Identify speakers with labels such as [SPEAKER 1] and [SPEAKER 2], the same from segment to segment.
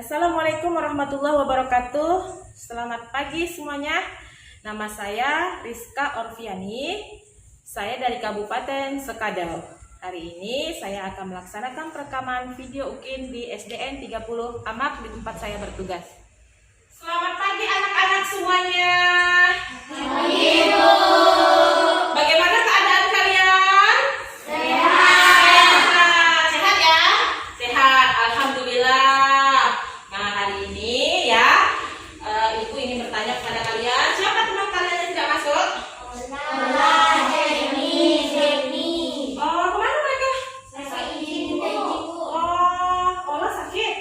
[SPEAKER 1] Assalamualaikum warahmatullahi wabarakatuh. Selamat pagi semuanya. Nama saya Rizka Orviani. Saya dari Kabupaten Sekadau. Hari ini saya akan melaksanakan perekaman video UKIN di SDN 30 Amak di tempat saya bertugas. Selamat pagi anak-anak semuanya.
[SPEAKER 2] Pagi, Bu.
[SPEAKER 1] Bagaimana keadaan kalian?
[SPEAKER 2] Sehat.
[SPEAKER 1] Sehat ya? Sehat, alhamdulillah. Nah, hari ini ya, Ibu ingin bertanya kepada kalian, siapa teman kalian yang tidak masuk?
[SPEAKER 2] Jenny.
[SPEAKER 1] Oh, kemana mereka?
[SPEAKER 2] Sakit.
[SPEAKER 1] Olah sakit.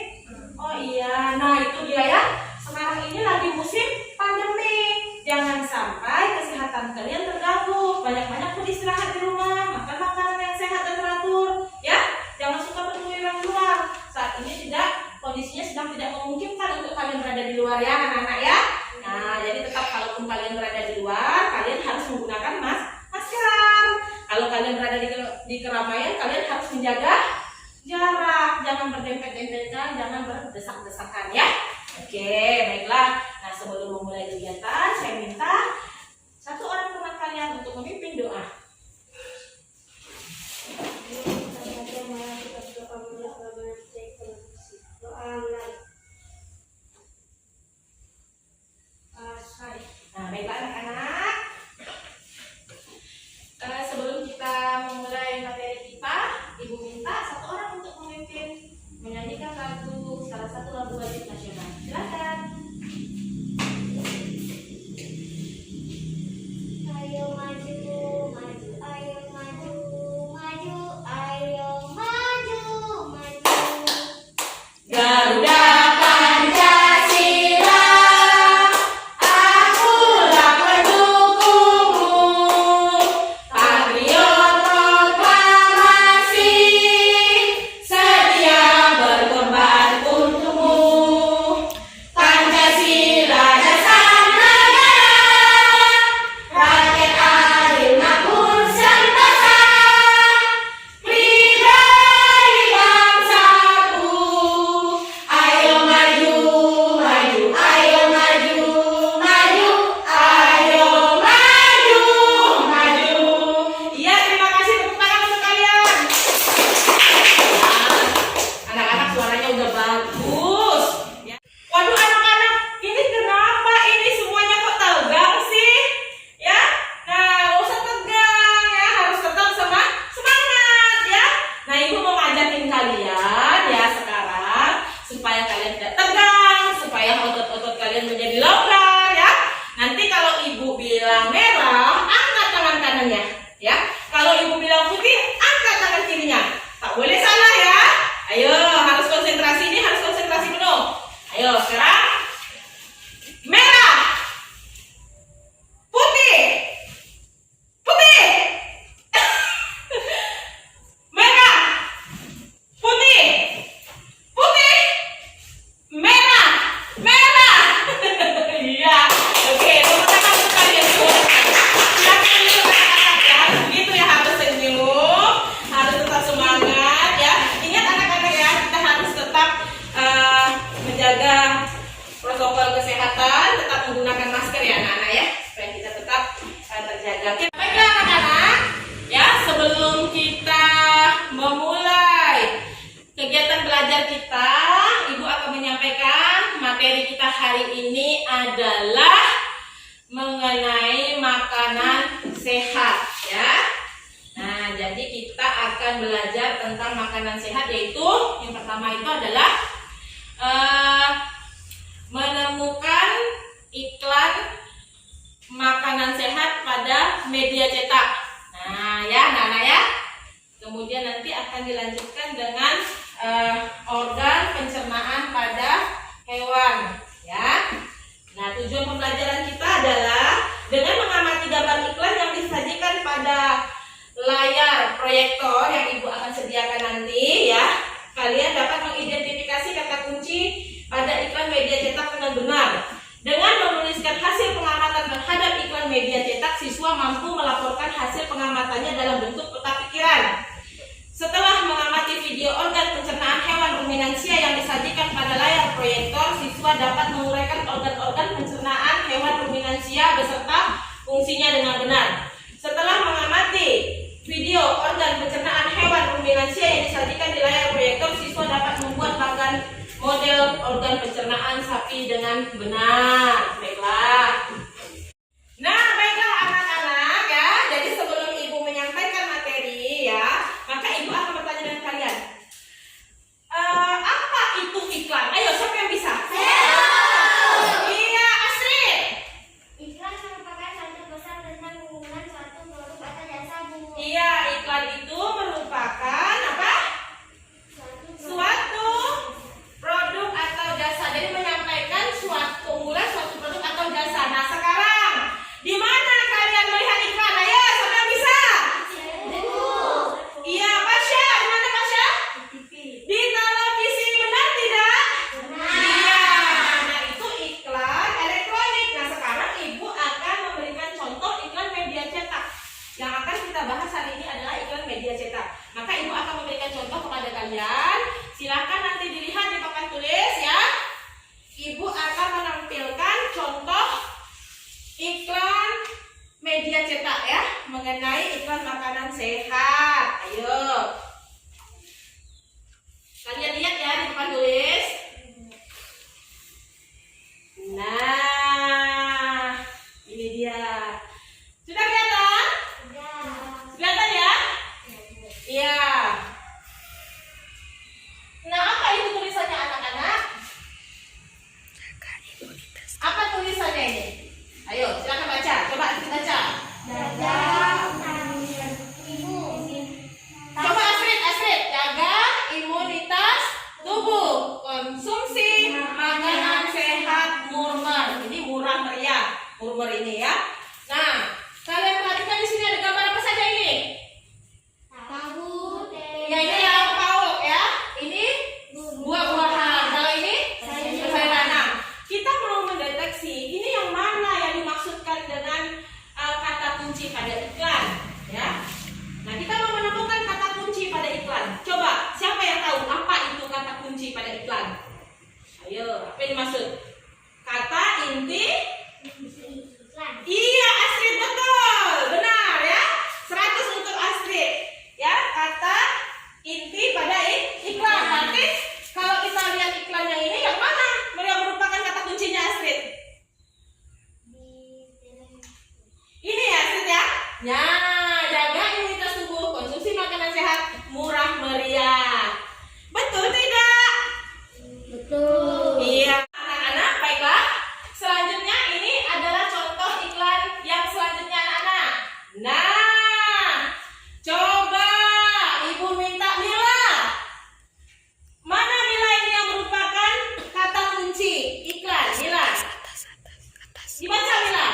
[SPEAKER 1] Oh iya, nah itu dia ya. Sekarang ini lagi musim pandemi. Jangan sampai kesehatan kalian terganggu. Banyak-banyak beristirahat di rumah, makan makanan yang sehat dan teratur, ya. Jangan suka berkeliaran di luar. Saat ini kondisinya sedang tidak memungkinkan untuk kalian berada di luar ya, anak-anak ya. Nah, jadi tetap kalaupun kalian berada di luar, kalian harus menggunakan masker. Kalau kalian berada di keramaian, kalian harus menjaga jarak, jangan berdempet-dempetan, jangan berdesak-desakan ya. Oke, baiklah. Nah, sebelum memulai kegiatan, saya minta satu orang teman kalian untuk memimpin doa. Nah, baiklah anak-anak. Sebelum kita memulai materi kita, Ibu minta satu orang untuk memimpin menyanyikan salah satu lagu wajib nasional. Silakan.
[SPEAKER 2] Ayo maju, maju, ayo maju, maju, ayo maju, maju.
[SPEAKER 1] Garuda Pancasila, akulah pendukungmu, patriot proklamasi, setia berkorban untukmu. Pancasila dasar negara, rakyat adil makmur sentosa, pribadi bangsaku. Ayo maju, maju, ayo maju, maju, ayo maju, maju. Iya, terima kasih, tepuk tangan untuk kalian. Nah, anak-anak suaranya udah bagus. Ya. Waduh anak-anak, ini kenapa ini semuanya kok tegang sih? Ya, nah gak usah tegang ya, harus tetap semangat ya. Nah, Ibu mau ngajakin kalian ya sekarang supaya kalian tidak tegang, supaya otot-otot kalian menjadi longgar ya. Nanti kalau Ibu bilang merah, angkat tangan kanannya ya. Kalau Ibu bilang putih, angkat tangan kirinya. Tak boleh salah ya. Ayo, harus konsentrasi, ini harus konsentrasi penuh. Ayo, sekarang merah, putih, putih, merah, putih, putih, merah, merah. Iya, oke, tepuk tangan untuk kalian semua. Silakan dulu anak-anak ya, begitu ya, harus senyum, harus tetap semangat ya. Ingat anak-anak ya, kita harus tetap menjaga protokol kesehatan, tetap menggunakan masker ya anak-anak ya, supaya kita tetap terjaga. Baiklah anak-anak, ya sebelum kita memulai kegiatan belajar kita, Ibu akan menyampaikan materi kita hari ini adalah mengenai makanan sehat ya. Nah, jadi kita akan belajar tentang makanan sehat, yaitu yang pertama itu adalah menemukan iklan makanan sehat pada media cetak. Nah, ya anak-anak ya. Kemudian nanti akan dilanjutkan dengan organ pencernaan pada hewan ya. Nah, tujuan pembelajaran kita adalah dengan mengamati gambar iklan yang disajikan pada layar proyektor yang Ibu akan sediakan nanti ya, kalian dapat mengidentifikasi kata kunci pada iklan media cetak dengan benar. Dengan menuliskan hasil pengamatan terhadap iklan media cetak, siswa mampu melaporkan hasil pengamatannya dalam bentuk peta pikiran. Setelah mengamati video organ pencernaan hewan ruminansia yang disajikan pada layar proyektor, siap beserta fungsinya dengan benar. Setelah mengamati video organ pencernaan hewan ruminansia yang disajikan di layar proyektor, siswa dapat membuat bagan model organ pencernaan sapi dengan benar. Baiklah. Nah, baiklah anak-anak ya. Jadi sebelum ibu menyampaikan materi ya, maka ibu akan bertanya dengan kalian. Apa itu iklan? Ayo, siapa yang bisa? Iya, Astrid.
[SPEAKER 2] Iklan merupakan satu pesan tentang penggunaan suatu produk atau jasa, Bu.
[SPEAKER 1] Iya, iklan itu merupakan apa? Suatu produk atau jasa. Jadi menyampaikan suatu keunggulan suatu produk atau jasa. Nah, sekarang di mana kalian melihat iklan? Ayo, siapa yang bisa? Iya, Pasha. Di mana Pasha? Di televisi, benar tidak? Iya. Nah, itu iklan elektronik. Nah, sekarang ibu akan memberikan contoh iklan media cetak. Yang akan kita bahas hari ini adalah iklan media cetak. Maka ibu akan memberikan contoh kepada kalian. Silakan nanti dilihat di papan tulis ya. Ibu akan menampilkan contoh iklan media cetak ya, mengenai iklan makanan sehat. Ayo. Kalian lihat ya di papan tulis. Nah, ini dia. Sudah kelihatan? Kelihatan ya? Iya. Nah, apa itu tulisannya anak-anak? Apa tulisannya ini? Ayo, silakan baca. Coba kita baca. Coba Astrid, jaga imunitas tubuh. Konsumsi makanan sehat murmer. Ini murah meriah. Murmer ini ya. Nah, kalian perhatikan di sini ada gambar apa saja ini? Ya, ini yang pauk ya. Ini buah-buahan. Kalau ini sayuran. Nah, kita mau mendeteksi ini yang mana yang dimaksudkan dengan kata kunci pada iklan, ya. Nah, kita mau menemukan kata kunci pada iklan. Coba, siapa yang tahu apa itu kata kunci pada iklan? Ayo, apa yang dimaksud? Kata inti. Iya, Astrid, betul. Benar ya. 100 untuk Astrid. Ya, kata inti pada iklan. Nanti kalau kita lihat iklan yang ini, yang mana yang merupakan kata kuncinya Astrid? Ini ya Astrid ya. Nah, jaga imunitas tubuh, konsumsi makanan sehat, murah meriah. Betul tidak?
[SPEAKER 2] Betul.
[SPEAKER 1] Iya. Anak-anak, baiklah. Selanjutnya ini adalah contoh iklan yang selanjutnya anak-anak. Nah, coba ibu minta Mila. Mana Mila ini yang merupakan kata kunci iklan? Mila. Dibaca Mila.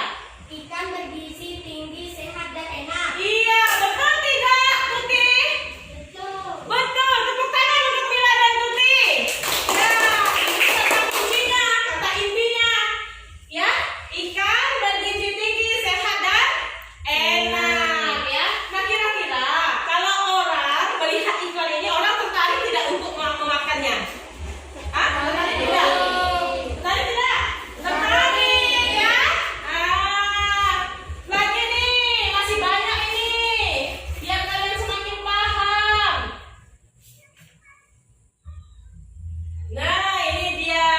[SPEAKER 2] Ikan bergizi tinggi, sehat dan enak.
[SPEAKER 1] Iya, betul tidak, Tuti?
[SPEAKER 2] Betul.
[SPEAKER 1] Betul. Tepuk tangan untuk Mila dan Tuti. Ya, ini kata kuncinya, kata intinya. Ya, ikan bergizi tinggi, sehat dan enak. Ya. Nah, kira-kira kalau orang melihat iklan ini, orang tertarik tidak untuk memakannya? Hah? Tertarik tidak? Tertarik tidak? Tertarik ya? Lagi nih, masih banyak ini. Biar kalian semakin paham. Nah, ini dia.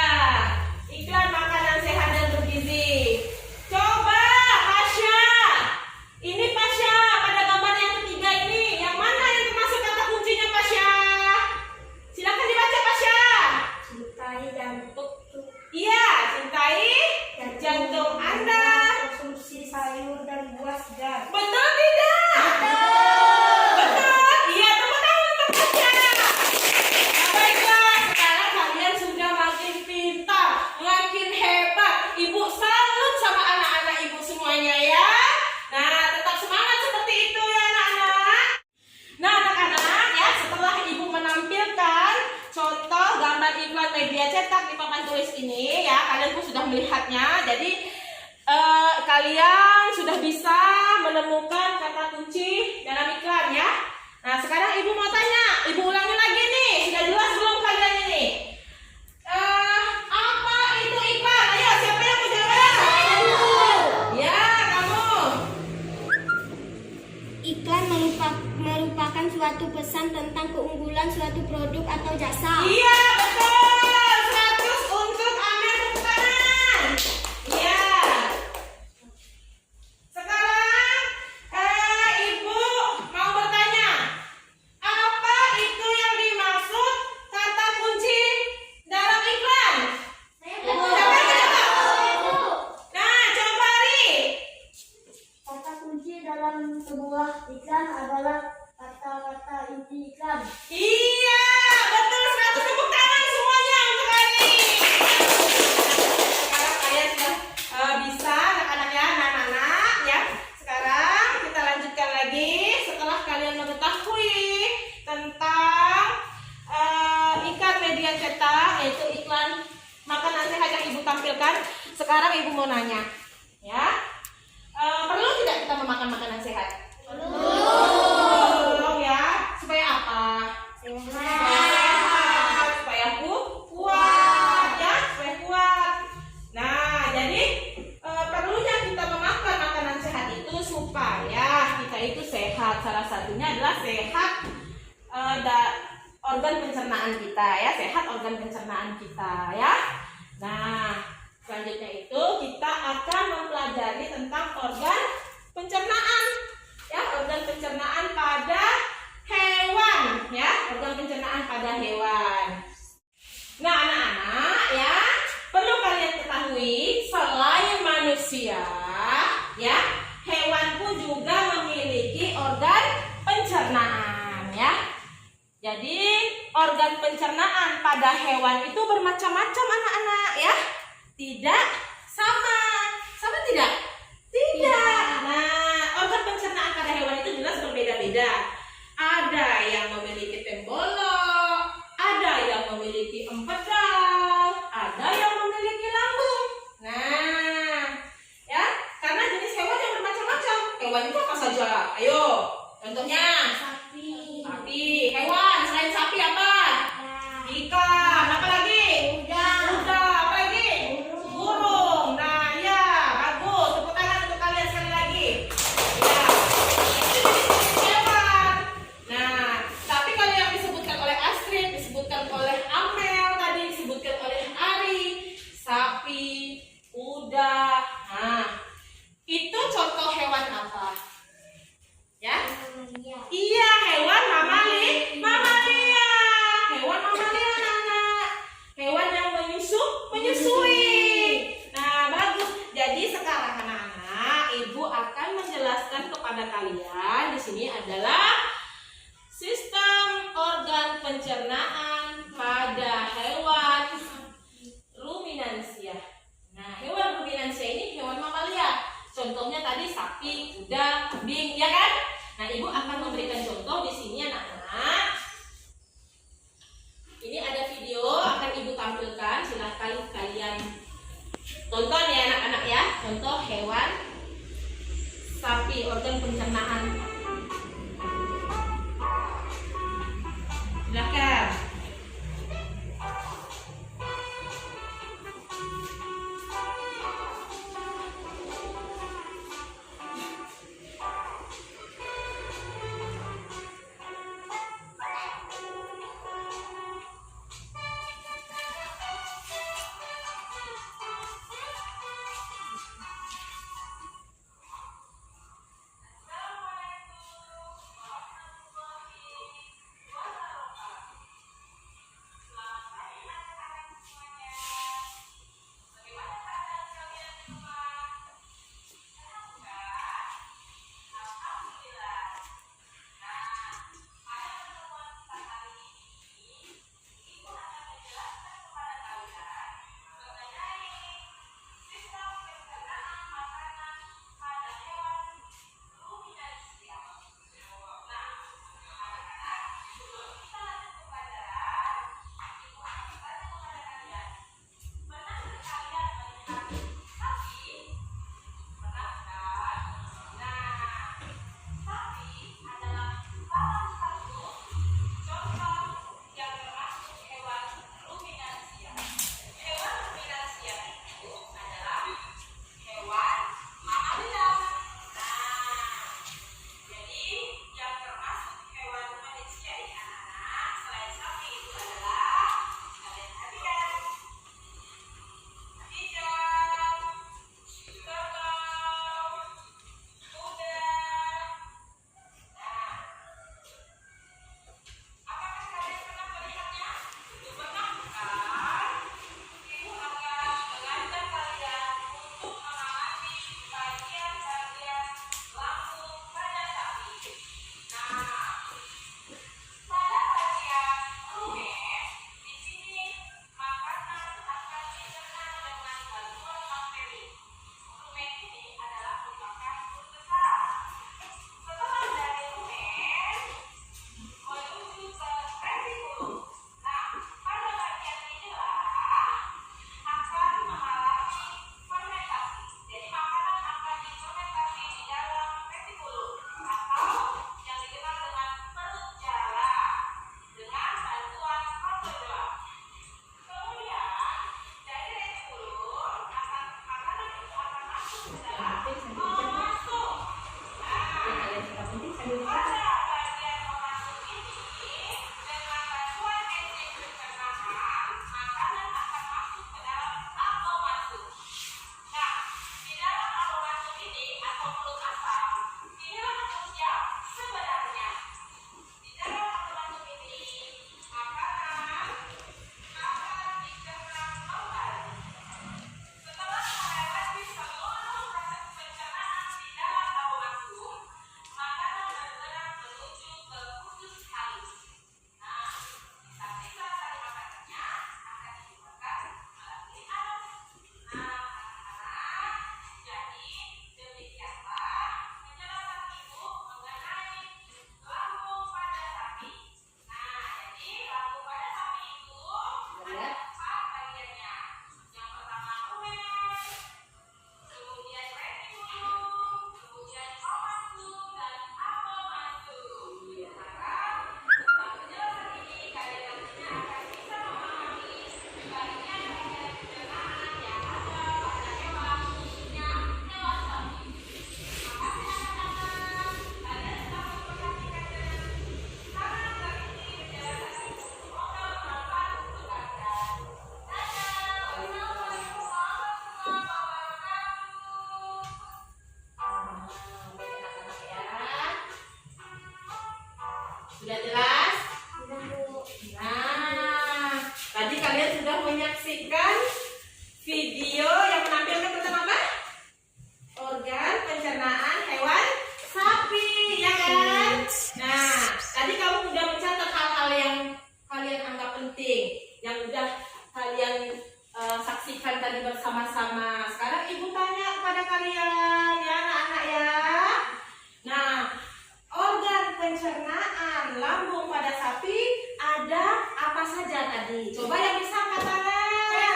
[SPEAKER 1] Iklan makanan sehat dan bergizi. Coba, Pasha. Ini Pasha, pada gambar yang ketiga ini. Yang mana yang termasuk kata kuncinya Pasha? Silakan dibaca Pasha.
[SPEAKER 2] Cintai jantung.
[SPEAKER 1] Iya, cintai jantung Anda.
[SPEAKER 2] Konsumsi sayur dan buah segar.
[SPEAKER 1] Betul tidak? Betul. Iya, tepuk tangan untuk Pasha. Nah, baiklah, sekarang kalian sudah makin pintar, makin hebat. Ibu salut sama anak-anak ibu semuanya ya. Nah, tetap semangat seperti itu ya anak-anak. Nah, anak-anak ya, setelah ibu menampilkan contoh gambar iklan media cetak di papan tulis ini ya, kalian pun sudah melihatnya. Jadi kalian sudah bisa menemukan kata kunci dalam iklan ya. Nah, sekarang ibu mau tanya, ibu ulangi lagi nih, sudah jelas belum kalian ini? Apa itu iklan? Ayo, siapa yang mau jawab?
[SPEAKER 2] penjelasan tentang keunggulan suatu produk atau jasa.
[SPEAKER 1] Iya, betul. 100 untuk Amir tepuk tangan. Iya. Sekarang Ibu mau bertanya, apa itu yang dimaksud kata kunci dalam iklan? Siapa yang tahu? Nah, coba Ri.
[SPEAKER 2] Kata kunci dalam sebuah iklan adalah kata-kata inti iklan.
[SPEAKER 1] Iya, betul. 100 tepuk tangan semuanya untuk Ari. Sekarang kalian sudah bisa anak-anak ya, anak-anak ya. Sekarang kita lanjutkan lagi setelah kalian mengetahui tentang iklan media cetak, yaitu iklan makanan sehat yang Ibu tampilkan. Sekarang Ibu mau nanya, ya. Perlu tidak kita memakan makanan sehat? Perlu ya. Supaya apa? Supaya kuat ya, supaya kuat. Nah, jadi perlunya kita memakan makanan sehat itu supaya kita itu sehat. Salah satunya adalah sehat organ pencernaan kita ya, sehat organ pencernaan kita ya. Nah, selanjutnya itu kita akan mempelajari tentang organ pencernaan ya, organ pencernaan pada hewan ya, organ pencernaan pada hewan. Nah, anak-anak ya, perlu kalian ketahui selain manusia ya, hewan pun juga memiliki organ pencernaan ya. Jadi organ pencernaan pada hewan itu bermacam-macam anak-anak ya. Tidak sama. Sama tidak? Tidak. Nah, organ pencernaan pada hewan itu jelas berbeda-beda. Ada yang memiliki pembolok, ada yang memiliki empedak, ada yang memiliki lambung. Nah, ya, karena jenis hewan yang bermacam-macam. Hewan itu apa saja? Ayo, contohnya
[SPEAKER 2] Sapi.
[SPEAKER 1] sapi. Hewan selain sapi apa? Ikan. Apa lagi? Kuda. Apa lagi? Burung. Nah, ya, bagus. Tepuk tangan untuk kalian sekali lagi. Ya. Itu jenis hewan. Nah, tapi kalau yang disebutkan oleh Astrid, disebutkan oleh Amel, tadi disebutkan oleh Ari, sapi, kuda. Nah, itu contoh hewan apa? Ya? Iya, hewan mamalia. Hewan mamalia anak-anak. Hewan yang menyusui. Nah, bagus. Jadi sekarang anak-anak, Ibu akan menjelaskan kepada kalian di sini adalah sistem organ pencernaan pada hewan ruminansia. Nah, hewan ruminansia ini hewan mamalia. Contohnya tadi sapi, kuda, kambing, ya kan? Nah, Ibu akan memberikan contoh di sini anak-anak. Ini ada video akan Ibu tampilkan. Silahkan kalian tonton ya anak-anak ya. Contoh hewan sapi, organ pencernaan. Silakan. Sudah jelas?
[SPEAKER 2] Sudah, Bu.
[SPEAKER 1] Nah, tadi kalian sudah menyaksikan video yang menampilkan tentang apa? Organ pencernaan hewan sapi, ya kan? Nah, tadi kamu sudah mencatat hal-hal yang kalian anggap penting, yang sudah kalian saksikan tadi bersama-sama. Sekarang ibu tanya kepada kalian, ya anak-anak ya. Nah, organ pencernaan lambung pada sapi ada apa saja tadi? Coba yang bisa angkat tangan.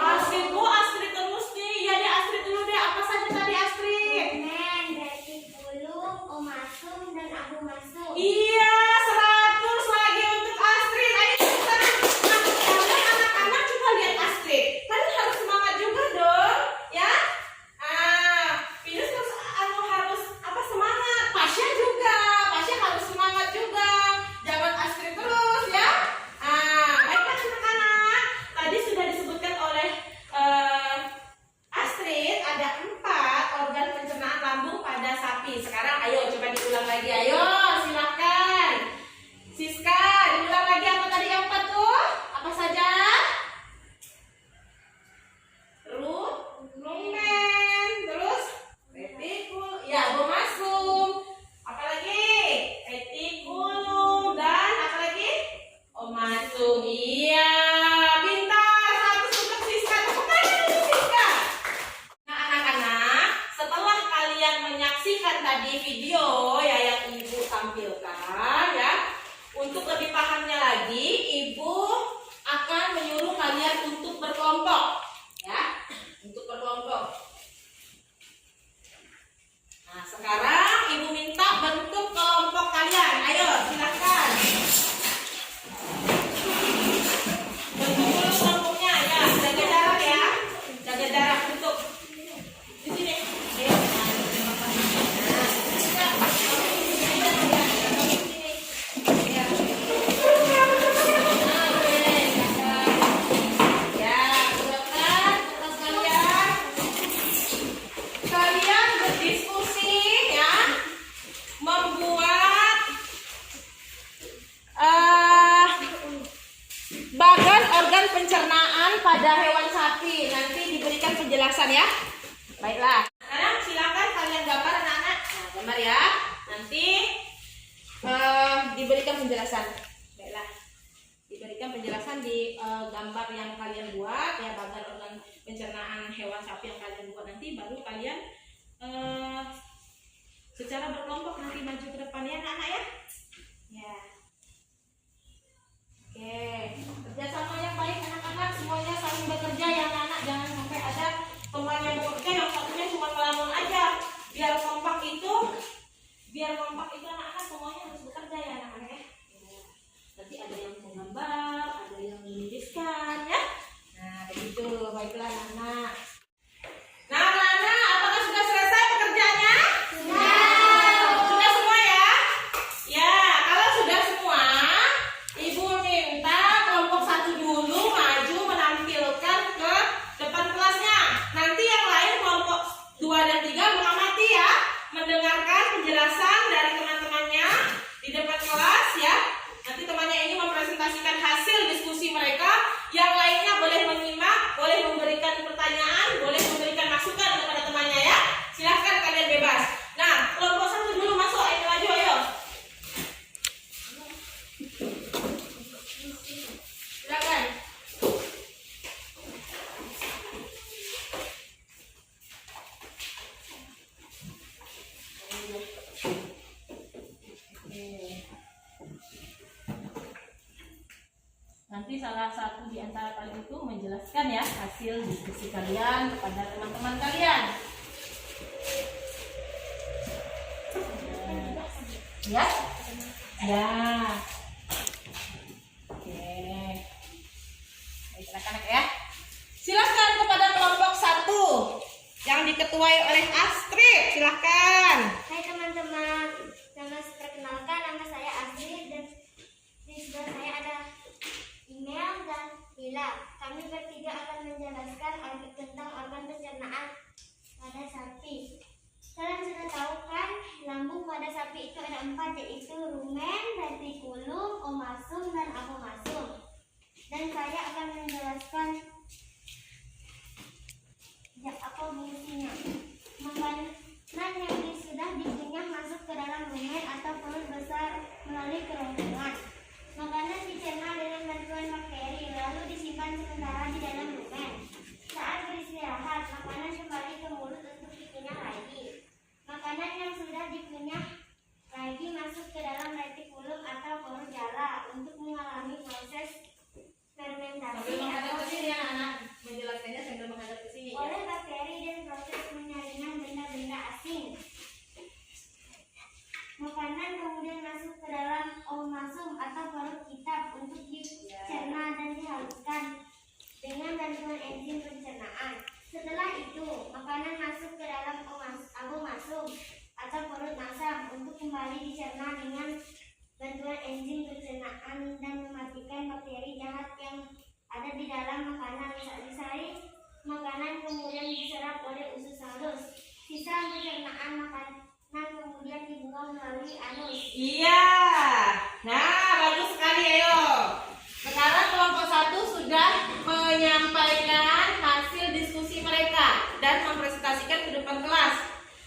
[SPEAKER 1] Astrid, Bu, Astrid terus nih. Ya deh, Astrid dulu deh. Apa saja tadi, Astrid?
[SPEAKER 2] Rumen, retikulum, omasum, dan abomasum.
[SPEAKER 1] Iya, 100 lagi untuk Astrid. Ayo kita. Nah, kalian anak-anak coba lihat Astrid. Kalian harus semangat juga dong, ya. Pinus harus apa semangat. Pasha juga. Pasha harus semangat juga. Jangan Astrid terus, ya. Baiklah anak-anak. Tadi sudah disebutkan oleh Astrid ada 4 organ pencernaan lambung pada sapi. Sekarang ayo coba diulang lagi. Ayo, silakan. Siska, diulang lagi apa tadi yang 4 tuh? Apa saja? Rumen, terus retikul, ya abomasum. Apa lagi? Retikulum dan apa lagi? Omasum. Iya, pintar. 100 untuk Siska. Tepuk tangan untuk Siska. Nah anak-anak, setelah kalian menyaksikan tadi video ya yang ibu tampilkan ya, untuk lebih pahamnya lagi, ibu akan menyuruh kalian untuk berkelompok ya, untuk berkelompok. Nah sekarang ibu minta bentuk kelompok kalian. Ayo silakan. Bentuk dulu kelompoknya ya, jaga jarak ya, jaga jarak bentuk. Di sini. Ayo. Kalian berdiskusi ya, membuat bagan organ pencernaan pada hewan sapi. Nanti diberikan penjelasan ya. Baiklah. Sekarang silakan kalian gambar anak-anak. Nah, gambar ya. Nanti diberikan penjelasan. Baiklah. Diberikan penjelasan di gambar yang kalian buat ya, bagan organ pencernaan hewan sapi yang kalian buat. Nanti baru kalian secara berkelompok nanti maju ke depan ya anak-anak ya. Ya. Oke, kerjasama yang baik anak-anak, semuanya saling bekerja ya anak-anak. Jangan sampai ada teman yang bekerja yang satunya cuma melamun aja. Biar kompak itu anak-anak semuanya harus bekerja ya anak-anak ya. Nanti ada yang menggambar, ada yang menuliskan ya. Nah begitu, baiklah anak-anak. Nah anak-anak, apakah sudah selesai pekerjaannya? Sudah semua ya? Ya, kalau sudah semua, ibu minta kelompok 1 dulu maju menampilkan ke depan kelasnya. Nanti yang lain kelompok 2 dan 3 mengamati ya, mendengarkan penjelasan dari teman-temannya di depan kelas ya. Nanti temannya ini mempresentasikan hasil diskusi mereka. Yang lainnya boleh menyimak, boleh memberikan pertanyaan, boleh memberikan masukan kepada temannya ya. Silahkan kalian bebas. Nah, kelompok 1 dulu masuk, ayo maju ayo. Silakan. Nanti salah satu di antara kalian itu menjelaskan ya hasil diskusi kalian kepada teman-teman kalian. Ya? Ya. Oke. Baik anak-anak ya. Silakan kepada kelompok 1 yang diketuai oleh Astrid. Silakan.
[SPEAKER 2] Hai teman-teman, perkenalkan nama saya Astrid dan di sebelah saya ada Imel dan Lila. Kami bertiga akan menjelaskan tentang organ pencernaan pada sapi. Kalian sudah tahu kan, lambung pada sapi itu ada 4 yaitu rumen, retikulum, omasum, dan abomasum. Dan saya akan menjelaskan apa fungsinya. Makanan yang sudah dikunyah masuk ke dalam rumen atau perut besar melalui kerongkongan. Makanan dicerna dengan bantuan bakteri lalu disimpan sementara di dalam rumen. Saat beristirahat, makanan kembali ke mulut untuk dikunyah lagi. Makanan yang sudah dikunyah lagi masuk ke dalam retikulum atau perut jala untuk mengalami proses fermentasi
[SPEAKER 1] Sambil menghadap
[SPEAKER 2] atau
[SPEAKER 1] ke sini anak-anak, menjelaskannya sambil menghadap ke sini ya.
[SPEAKER 2] oleh bakteri dan proses penyaringan benda-benda asing. Makanan kemudian masuk ke dalam omasum atau perut kita untuk dicerna dan dihaluskan dengan bantuan enzim pencernaan. Setelah itu, makanan masuk ke dalam abomasum atau perut nasam untuk kembali dicerna dengan bantuan enzim pencernaan dan mematikan bakteri jahat yang ada di dalam makanan. Sari-sari makanan kemudian diserap oleh usus halus. Sisa pencernaan makanan kemudian dibuang melalui anus.
[SPEAKER 1] Iya. Nah, bagus sekali, ayo. Sekarang kelompok 1 sudah menyampaikan hasil diskusi mereka dan mempresentasikan ke depan kelas.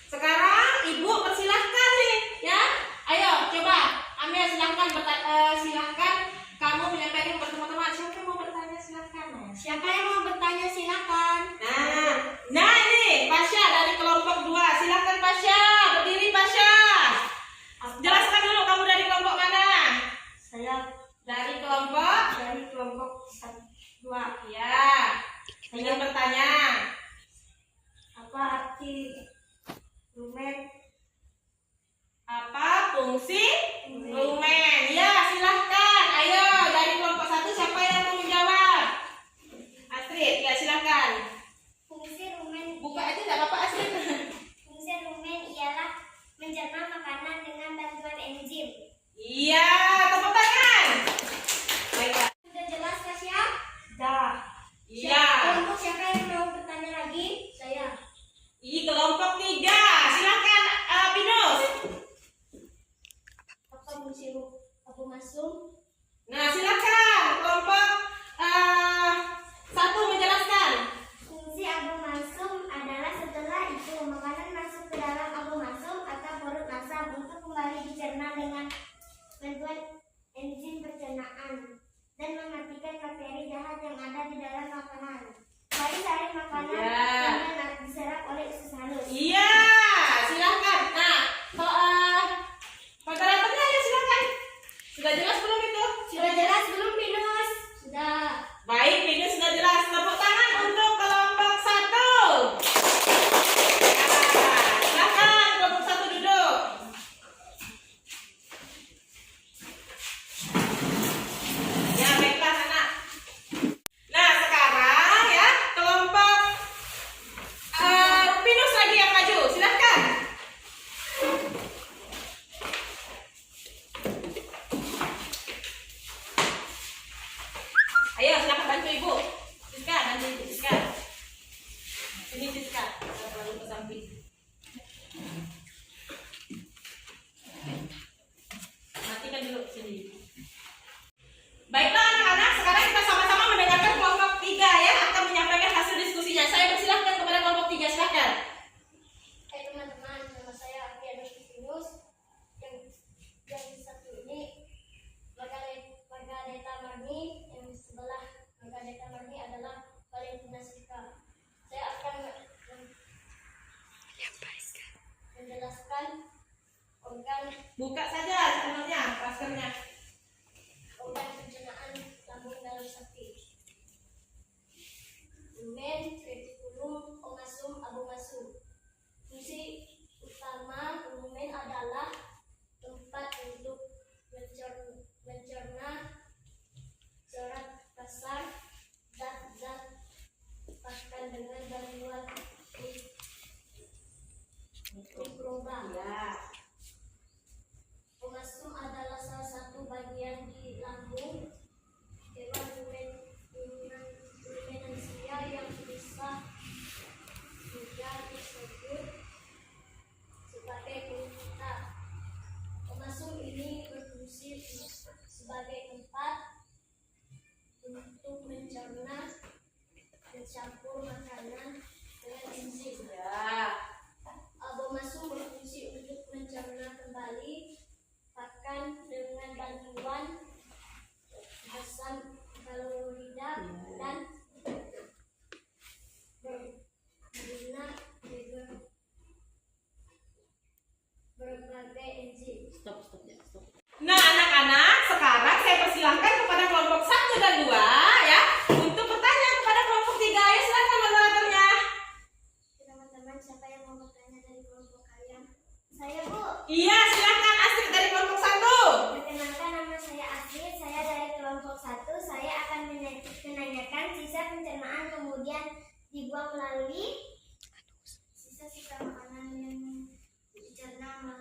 [SPEAKER 1] Sekarang Ibu persilahkan nih, ya. Ayo, coba. Amel silahkan silahkan kamu menyampaikan ke teman-teman. Siapa yang mau bertanya silahkan.
[SPEAKER 2] Siapa yang mau bertanya silakan.
[SPEAKER 1] Nah ini Pasha dari kelompok 2. Silahkan Pasha, berdiri Pasha. Jelaskan dulu kamu dari kelompok mana?
[SPEAKER 2] Saya
[SPEAKER 1] Dari kelompok
[SPEAKER 2] 2.
[SPEAKER 1] ya. Ingin bertanya.
[SPEAKER 2] Apa arti rumen?
[SPEAKER 1] Apa fungsi rumen? Ya, silahkan. Ayo, dari kelompok 1 siapa yang mau menjawab? Astrid, ya silahkan.
[SPEAKER 2] Fungsi rumen
[SPEAKER 1] Buka aja enggak apa-apa Astrid.
[SPEAKER 2] Fungsi rumen ialah mencerna makanan dengan bantuan enzim.
[SPEAKER 1] Iya, tepuk tangan. Baiklah.
[SPEAKER 2] Sudah jelas Tasya?
[SPEAKER 1] Dah. Iya.
[SPEAKER 2] Kelompok siapa yang mau bertanya lagi? Saya.
[SPEAKER 1] Kelompok 3. Silakan Pinus.
[SPEAKER 2] Apa fungsi abomasum?
[SPEAKER 1] Nah, silakan kelompok 1 menjelaskan.
[SPEAKER 2] Fungsi abomasum adalah setelah itu makanan masuk ke dalam abomasum atau perut nasam untuk kembali dicerna dengan bantuan enzim pencernaan dan mematikan bakteri jahat yang ada di dalam makanan. Sari-sari makanan kemudian diserap oleh usus halus.
[SPEAKER 1] Iya, silakan. Nah, moderatornya ayo silakan. Sudah jelas belum itu?
[SPEAKER 2] Sudah jelas belum Pinus? Sudah.
[SPEAKER 1] Baik, Pinus sudah jelas. Tepuk tangan untuk kelompok 1. Ya, silakan kelompok 1 duduk. Ya, baiklah anak. Nah, sekarang ya kelompok Pinus lagi yang maju. Silakan. Ayo, silakan bantu Ibu. Siska, bantu Ibu Siska. Ini Siska, kita terlalu ke samping. Matikan dulu sini. Baiklah anak-anak, sekarang kita sama-sama mendengarkan kelompok 3 ya, akan menyampaikan hasil diskusinya. Saya persilahkan kepada kelompok 3, silakan.
[SPEAKER 2] Hai teman-teman, nama saya Ardiana Pinus. Yang satu ini Margareta Marni, yang sebelah Margareta Marni adalah Valentina Sika. Saya akan menjelaskan organ
[SPEAKER 1] Buka saja channelnya, maskernya.
[SPEAKER 2] pencernaan lambung dalam sapi. Rumen, retikulum, omasum, abomasum. Fungsi utama rumen adalah tempat untuk mencerna serat kasar zat-zat pakan dengan bantuan mikroba.
[SPEAKER 1] Ya.
[SPEAKER 2] Omasum adalah salah satu bagian di lambung hewan rumenansia yang bisa juga disebut sebagai kulit. sebagai tempat untuk mencerna mencampur makanan dengan enzim.
[SPEAKER 1] Ya.
[SPEAKER 2] Abomasum berfungsi untuk mencerna kembali pakan dengan bantuan asam klorida dan berguna berbagai enzim.
[SPEAKER 1] Stop. Nah, anak-anak, sekarang saya persilahkan kepada kelompok 1 dan 2 ya untuk bertanya kepada kelompok 3. Ya, silakan moderatornya.
[SPEAKER 2] Teman-teman, siapa yang mau bertanya dari kelompok kalian? Saya, Bu.
[SPEAKER 1] Iya, silakan Astrid dari kelompok 1.
[SPEAKER 2] Perkenalkan, nama saya Astrid. Saya dari kelompok 1. Saya akan menanyakan sisa pencernaan kemudian dibuang melalui sisa makanan yang dicerna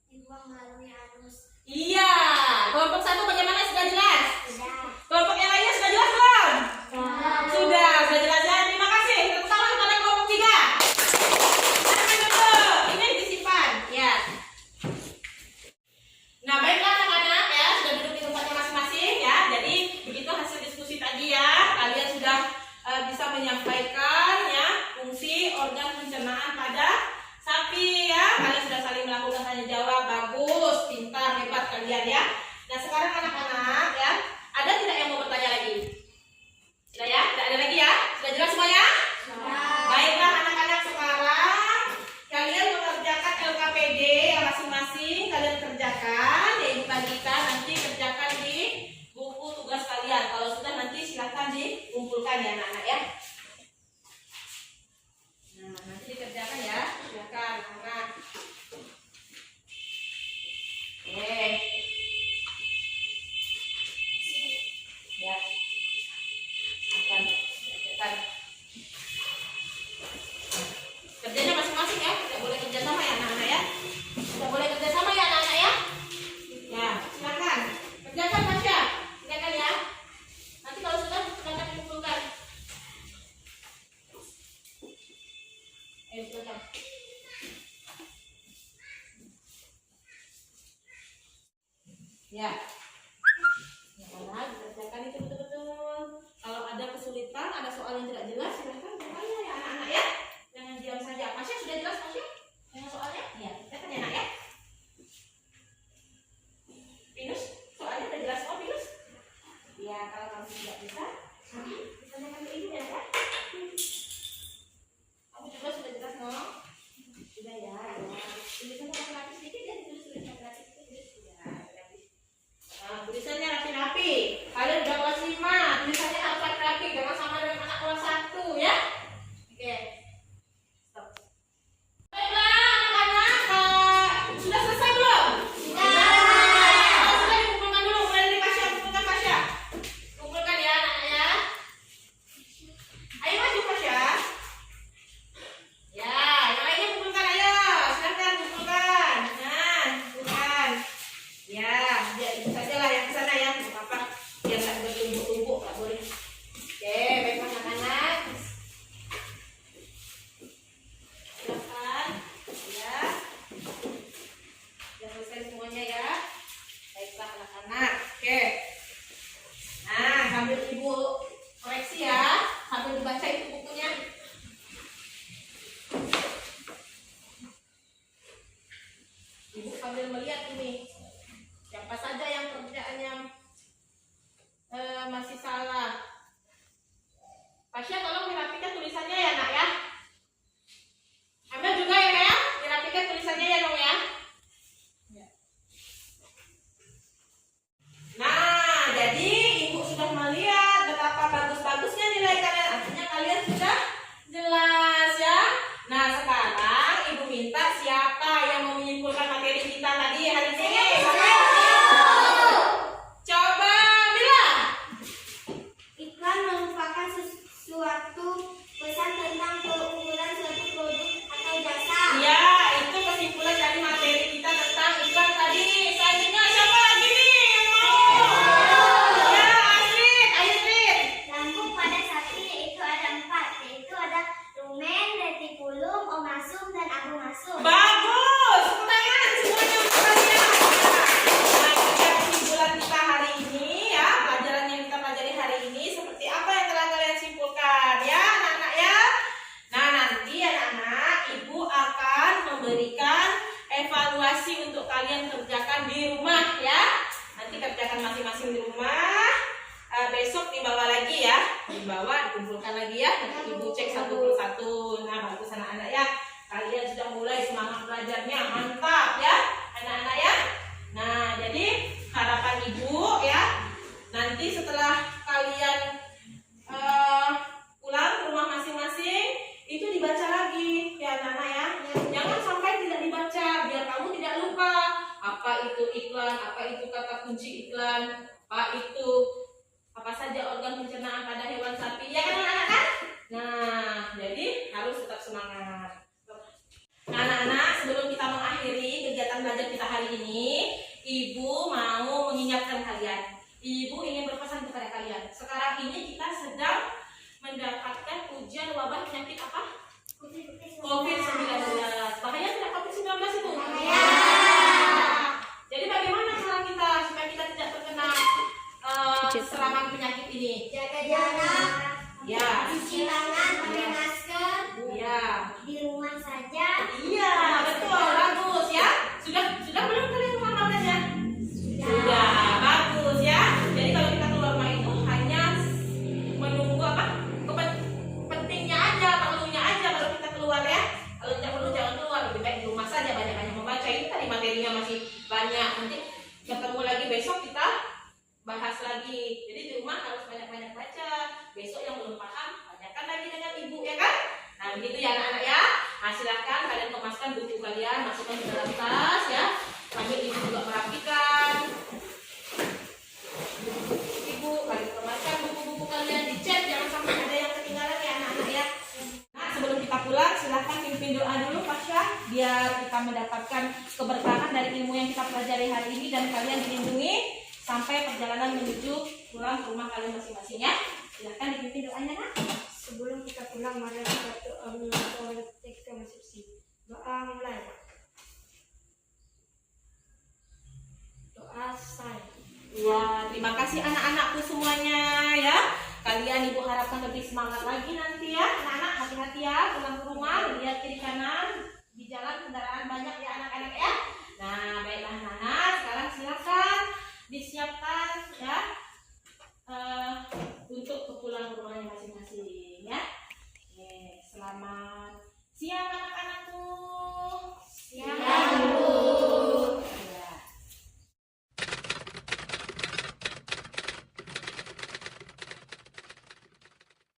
[SPEAKER 2] dibuang melalui anus.
[SPEAKER 1] Iya, kelompok 1 bagaimana, sudah jelas?
[SPEAKER 2] Sudah.
[SPEAKER 1] Kelompok yang lainnya sudah jelas belum?
[SPEAKER 2] Sudah.
[SPEAKER 1] Sudah jelas ya. Terima kasih. Tepuk tangan kepada kelompok 3. Silakan duduk. Ini disimpan. Ya. Nah, baiklah anak-anak ya, sudah duduk di tempatnya masing-masing ya. Jadi begitu hasil diskusi tadi ya, kalian sudah bisa menyampaikan ya fungsi organ pencernaan pada sapi ya. Kalian sudah saling melakukan tanya jawab. Bagus, pintar, hebat kalian ya. Nah, sekarang anak-anak ya, ada tidak yang mau bertanya lagi? Sudah ya? Tidak ada lagi ya? Sudah jelas semuanya? Baiklah anak-anak, sekarang kalian mengerjakan LKPD yang masing-masing kalian kerjakan ya, Ibu Kandika nanti kerjakan di buku tugas kalian. Kalau sudah nanti silahkan dikumpulkan ya anak-anak ya. Nah, nanti dikerjakan ya, silakan anak-anak. Oke. Ya. Akan kerjakan. Kerjanya masing-masing ya, tidak boleh kerja sama ya anak-anak ya. Tidak boleh kerja sama ya anak-anak ya. Ya, silakan. Kerjakan Masya. Silakan ya. Nanti kalau sudah silakan dikumpulkan. Ayo silakan. Ya. Anak-anak, kerjakan itu betul-betul. Kalau ada kesulitan, ada soal yang tidak jelas, silahkan bertanya ya anak-anak ya. Jangan diam saja. Masya sudah jelas Masya? Dengan soalnya? Iya, silakan ya anak ya. Pinus, soalnya sudah jelas kok Pinus? Ya, kalau kamu tidak bisa, nanti ditanyakan ke ibu ya ya. Kamu juga sudah jelas no? Sudah ya. Tulisannya rapi-rapi sedikit ya, ditulis rapi-rapi sedikit. Ya, rapi. Nah, tulisannya rapi-rapi. Kalian udah kelas 5, tulisannya harus rapi-rapi, jangan sama dengan anak kelas 1 ya. Oke. Stop. Baiklah anak-anak, sudah selesai belum? Sudah dikumpulkan dulu, mulai dari Pasha, kumpulkan Pasha. Kumpulkan ya anak-anak ya. Ayo maju Pasha. Ya, yang lainnya kumpulkan ayo. Silakan kumpulkan. Nah, kumpulkan. Ya, biar itu sajalah yang kesana ya, nggak apa-apa. Biar nggak bertumpuk-tumpuk, nggak boleh. Oke, baiklah anak-anak. Silakan. Ya. Sudah selesai semuanya ya. Baiklah anak-anak. Oke. Nah, sambil ibu koreksi ya, sambil dibaca itu bukunya. Ibu sambil melihat ini. Siapa saja yang kerjaannya masih salah. Pasha tolong dirapikan tulisannya ya nak ya. Ambil juga ya Kak ya, dirapikan tulisannya ya dong ya. Nah, jadi ibu sudah melihat betapa bagus-bagusnya nilai kalian. Artinya kalian sudah jelas ya. Nah, sekarang ibu minta siapa yang mau menyimpulkan materi kita tadi hari ini? Coba bilang.
[SPEAKER 2] Iklan merupakan suatu pesan tentang keunggulan suatu produk atau jasa.
[SPEAKER 1] Ya, itu kesimpulan dari materi kita tentang iklan tadi. Selanjutnya siapa lagi nih yang mau? Ya, Astrid, ayo Astrid.
[SPEAKER 2] Lampu pada sapi yaitu ada 4, yaitu ada lumen, retikulum, omasum, dan abomasum.
[SPEAKER 1] Bagus, tepuk tangan. memberikan evaluasi untuk kalian kerjakan di rumah ya. Nanti kerjakan masing-masing di rumah. Besok dibawa lagi ya, dibawa dikumpulkan lagi ya. Nanti ibu cek satu persatu. Nah bagus anak-anak ya. Kalian sudah mulai semangat belajarnya, mantap ya anak-anak ya. Nah jadi harapan ibu ya, nanti setelah kalian pulang ke rumah masing-masing itu dibaca lagi ya anak-anak ya. Jangan sampai tidak dibaca, biar kamu tidak lupa apa itu iklan, apa itu kata kunci iklan, apa itu apa saja organ pencernaan pada hewan sapi ya kan anak-anak. Nah jadi harus tetap semangat. Nah anak-anak, sebelum kita mengakhiri kegiatan belajar kita hari ini, ibu mau mengingatkan kalian. Ibu ingin berpesan kepada kalian. Sekarang ini kita sedang mendapatkan ujian wabah penyakit apa? COVID-19. Bahaya tidak COVID-19 itu?
[SPEAKER 2] Bahaya.
[SPEAKER 1] Jadi bagaimana cara kita supaya kita tidak terkena serangan penyakit ini?
[SPEAKER 2] Jaga jarak,
[SPEAKER 1] Ya.
[SPEAKER 2] cuci tangan, pakai masker,
[SPEAKER 1] Ya.
[SPEAKER 2] di rumah saja.
[SPEAKER 1] Iya, betul, bagus ya. Sudah belum kalian mengamalkannya? Sudah, bagus ya. Jadi kalau kita keluar rumah itu hanya menunggu apa? Pentingnya aja, perlunya aja baru kita keluar ya. Kalau tidak perlu jangan keluar, lebih baik di rumah saja banyak-banyak membaca. Ini tadi materinya masih banyak. Nanti ketemu lagi besok kita bahas lagi. Jadi di rumah harus banyak-banyak baca. Besok yang belum paham, tanyakan lagi dengan ibu ya kan? Nah begitu ya anak-anak ya. Nah silahkan kalian kemaskan buku kalian, masukkan ke dalam tas ya. Sambil ibu juga merapikan. Ibu kalian kemaskan buku-buku kalian, dicek jangan sampai ada yang ketinggalan ya anak-anak ya. Nah sebelum kita pulang silahkan pimpin doa dulu Pasha, biar kita mendapatkan keberkahan dari ilmu yang kita pelajari hari ini dan kalian dilindungi sampai perjalanan menuju pulang ke rumah kalian masing-masing ya. Silahkan dipimpin doanya nak.
[SPEAKER 2] Sebelum kita pulang, mari kita doa kita masing-masing. Doa mulai. Doa saya.
[SPEAKER 1] Ya, terima kasih anak-anakku semuanya ya. Kalian ibu harapkan lebih semangat lagi nanti ya. Anak-anak hati-hati ya pulang ke rumah, lihat kiri kanan.